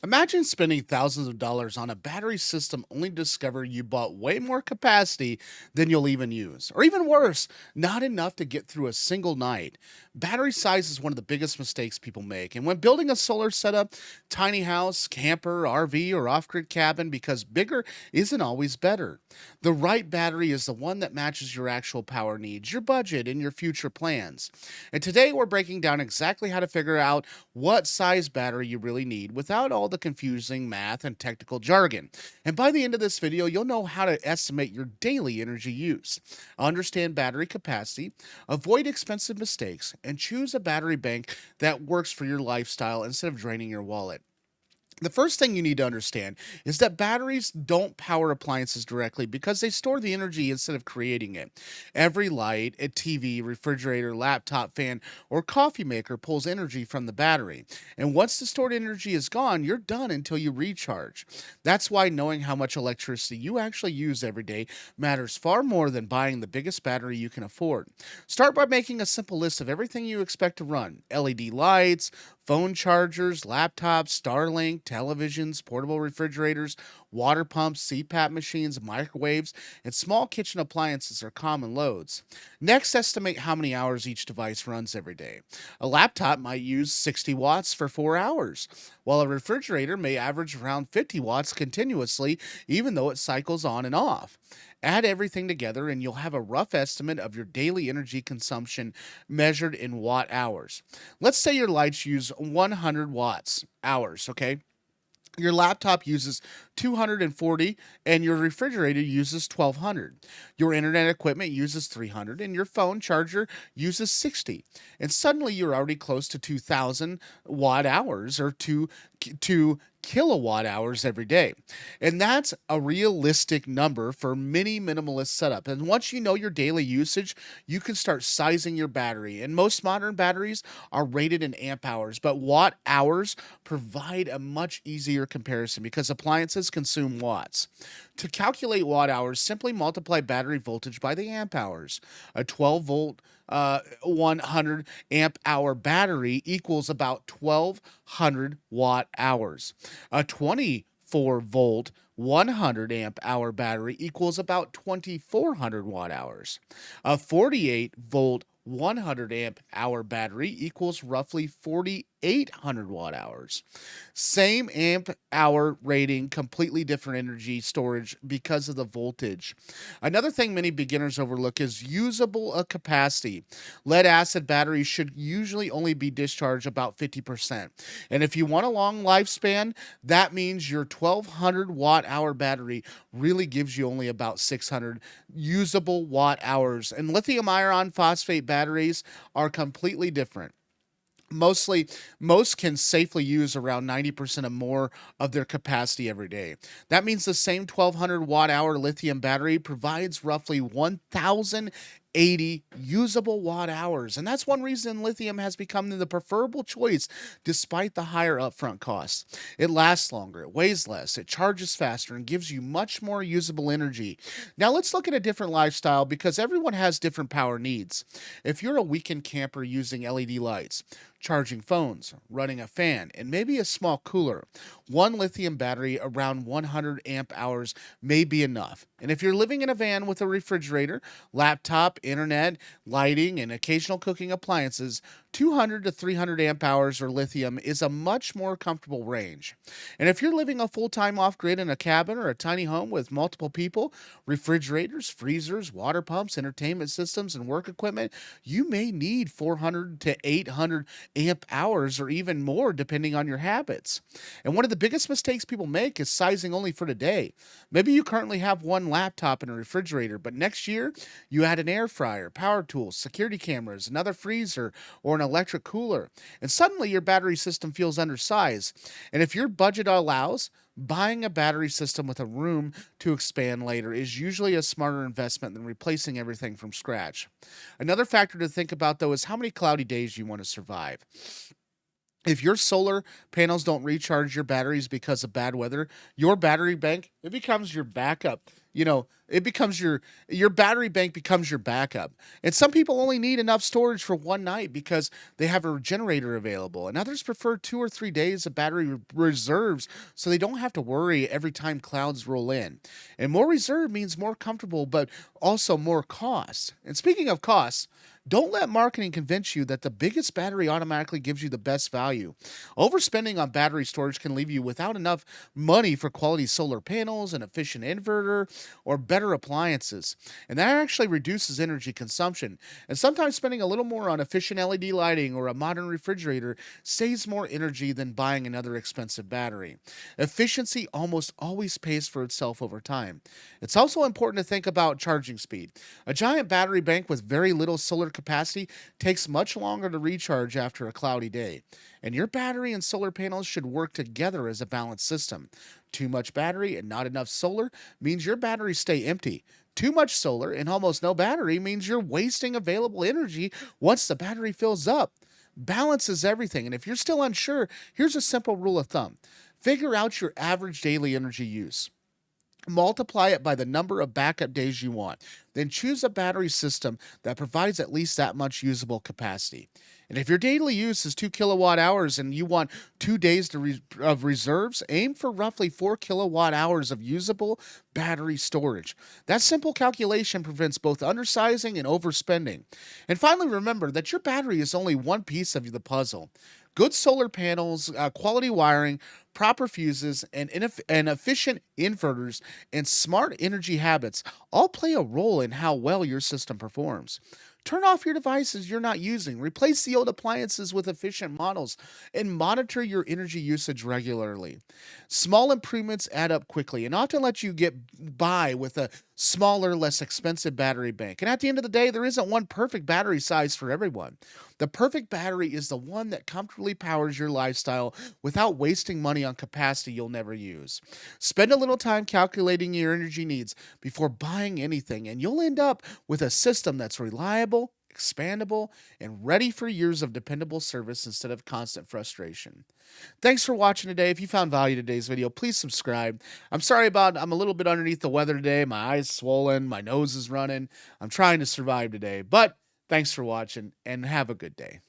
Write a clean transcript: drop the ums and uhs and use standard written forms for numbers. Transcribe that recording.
Imagine spending thousands of dollars on a battery system only to discover you bought way more capacity than you'll even use. Or even worse, not enough to get through a single night. Battery size is one of the biggest mistakes people make. And when building a solar setup, tiny house, camper, RV, or off grid cabin, because bigger isn't always better. The right battery is the one that matches your actual power needs, your budget, and your future plans. And today we're breaking down exactly how to figure out what size battery you really need without all the confusing math and technical jargon. And by the end of this video, you'll know how to estimate your daily energy use, understand battery capacity, avoid expensive mistakes, and choose a battery bank that works for your lifestyle instead of draining your wallet. The first thing you need to understand is that batteries don't power appliances directly because they store the energy instead of creating it. Every light, a TV, refrigerator, laptop, fan, or coffee maker pulls energy from the battery. And once the stored energy is gone, you're done until you recharge. That's why knowing how much electricity you actually use every day matters far more than buying the biggest battery you can afford. Start by making a simple list of everything you expect to run: LED lights, phone chargers, laptops, Starlink, televisions, portable refrigerators, water pumps, CPAP machines, microwaves, and small kitchen appliances are common loads. Next, estimate how many hours each device runs every day. A laptop might use 60 watts for 4 hours, while a refrigerator may average around 50 watts continuously, even though it cycles on and off. Add everything together, and you'll have a rough estimate of your daily energy consumption measured in watt hours. Let's say your lights use 100 watts hours, okay? Your laptop uses 240 and your refrigerator uses 1200. Your internet equipment uses 300 and your phone charger uses 60. And suddenly you're already close to 2000 watt hours or 2 kilowatt hours every day. And that's a realistic number for many minimalist setup. And once you know your daily usage, you can start sizing your battery. And most modern batteries are rated in amp hours, but watt hours provide a much easier comparison because appliances consume watts. To calculate watt hours, simply multiply battery voltage by the amp hours. A 12-volt 100 amp hour battery equals about 1200 watt hours. A 24-volt 100 amp hour battery equals about 2400 watt hours. A 48-volt 100 amp hour battery equals roughly 4800 watt hours. Same amp hour rating, completely different energy storage because of the voltage. Another thing many beginners overlook is usable capacity. Lead acid batteries should usually only be discharged about 50%. And if you want a long lifespan, that means your 1200 watt hour battery really gives you only about 600 usable watt hours. And lithium iron phosphate batteries are completely different. Mostly, most can safely use around 90% or more of their capacity every day. That means the same 1200 watt hour lithium battery provides roughly 1080 usable watt hours. And that's one reason lithium has become the preferable choice despite the higher upfront costs. It lasts longer, it weighs less, it charges faster, and gives you much more usable energy. Now, let's look at a different lifestyle because everyone has different power needs. If you're a weekend camper using LED lights, charging phones, running a fan, and maybe a small cooler, one lithium battery around 100 amp hours may be enough. And if you're living in a van with a refrigerator, laptop, internet, lighting, and occasional cooking appliances, 200 to 300 amp hours or lithium is a much more comfortable range. And if you're living a full time off grid in a cabin or a tiny home with multiple people, refrigerators, freezers, water pumps, entertainment systems, and work equipment, you may need 400 to 800 amp hours or even more depending on your habits. And one of the biggest mistakes people make is sizing only for today. Maybe you currently have one laptop and a refrigerator, but next year you add an air fryer, power tools, security cameras, another freezer, or an electric cooler. And suddenly your battery system feels undersized. And if your budget allows, buying a battery system with a room to expand later is usually a smarter investment than replacing everything from scratch. Another factor to think about, though, is how many cloudy days you want to survive. If your solar panels don't recharge your batteries because of bad weather, your battery bank, it becomes your backup. It becomes your battery bank becomes your backup. And some people only need enough storage for one night because they have a generator available. And others prefer 2 or 3 days of battery reserves so they don't have to worry every time clouds roll in. And more reserve means more comfortable, but also more cost. And speaking of costs, don't let marketing convince you that the biggest battery automatically gives you the best value. Overspending on battery storage can leave you without enough money for quality solar panels, an efficient inverter, or better appliances. And that actually reduces energy consumption. And sometimes spending a little more on efficient LED lighting or a modern refrigerator saves more energy than buying another expensive battery. Efficiency almost always pays for itself over time. It's also important to think about charging speed. A giant battery bank with very little solar capacity takes much longer to recharge after a cloudy day. And your battery and solar panels should work together as a balanced system. Too much battery and not enough solar means your batteries stay empty. Too much solar and almost no battery means you're wasting available energy once the battery fills up. Balance is everything. And if you're still unsure, here's a simple rule of thumb: figure out your average daily energy use. Multiply it by the number of backup days you want. Then choose a battery system that provides at least that much usable capacity. And if your daily use is 2 kilowatt hours and you want 2 days of reserves, aim for roughly 4 kilowatt hours of usable battery storage. That simple calculation prevents both undersizing and overspending. And finally, remember that your battery is only one piece of the puzzle. Good solar panels, quality wiring, proper fuses, and efficient inverters and smart energy habits all play a role in how well your system performs. Turn off your devices you're not using, replace the old appliances with efficient models, and monitor your energy usage regularly. Small improvements add up quickly and often let you get by with a smaller, less expensive battery bank. And at the end of the day, there isn't one perfect battery size for everyone. The perfect battery is the one that comfortably powers your lifestyle without wasting money on capacity you'll never use. Spend a little time calculating your energy needs before buying anything, and you'll end up with a system that's reliable, expandable, and ready for years of dependable service instead of constant frustration. Thanks for watching today. If you found value in today's video, please subscribe. I'm a little bit underneath the weather today. My eyes swollen, my nose is running. I'm trying to survive today, but thanks for watching and have a good day.